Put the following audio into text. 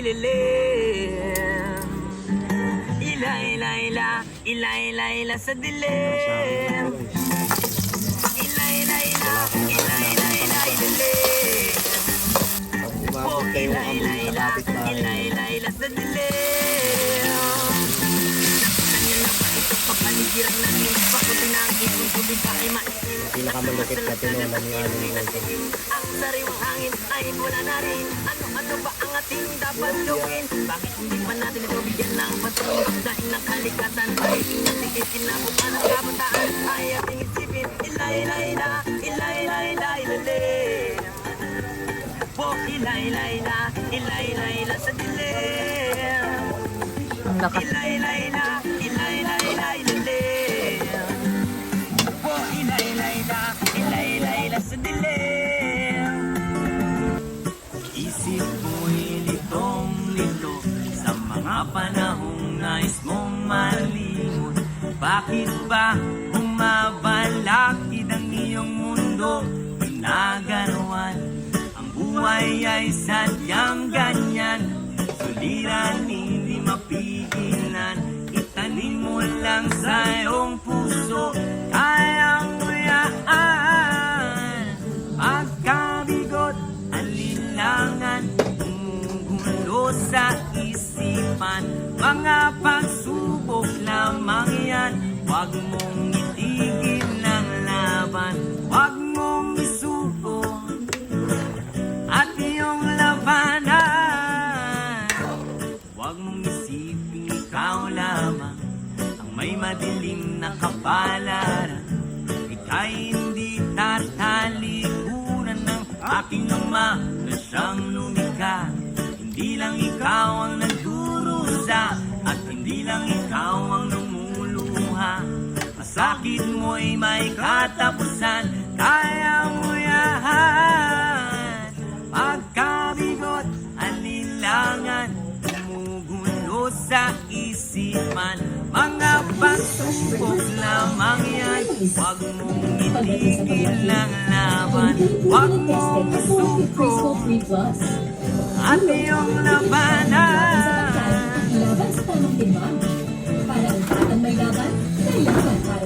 ililim. Ila sa dilim. Ila ililim. Oh, ila sa dilim. Kanya na ba ito kapaligiran namin? Bako binangin kung tubig ka ay maitim. Pinakamalupit na tinola ni Aling ang sariwang hangin ay wala na rin. Ano ba ang ating dapat gawin? Bakit hindi pa natin ito bigyan ng patrol? Dahil ng kalikasan ay nating ikinabukan ng kabataan ay ating isipin. Ilalim. Po, ila sa dilim. Ang lakas. Ila ililim. Po, ila sa dilim. Isip ko'y litong-lito sa mga panahong nais mong malimot. Bakit ba bumabalakid ang iyong mundo? Ginaganawan ang buhay ay sadyang ganyan. Suliran hindi mapigilan, itanim mo lang sa iyong puso. Kayang mo yan. Pagkabigot, alinlangan, gumugulo sa isipan. Mga pagsubok lamang yan, huwag mong itigil ng laban. Huwag mong isuko at iyong labanan. Huwag mong isipin ikaw lamang ang may madilim na kapalaran. Ika'y hindi tatalikuran ng aking ama na siyang lumikha. Hindi lang ikaw ang nagdurusa at hindi lang ikaw ang lumuluha. Masakit mo'y may katapusan, kaya mo yan. Pagkabigot, alinlangan, gumugulo sa isipan. Mga pagsubok lamang yan, huwag mong itigil ng laban. Huwag mong isuko at iyong labanan. Laban sa tamang timbang. Para ang may laban, kailangan para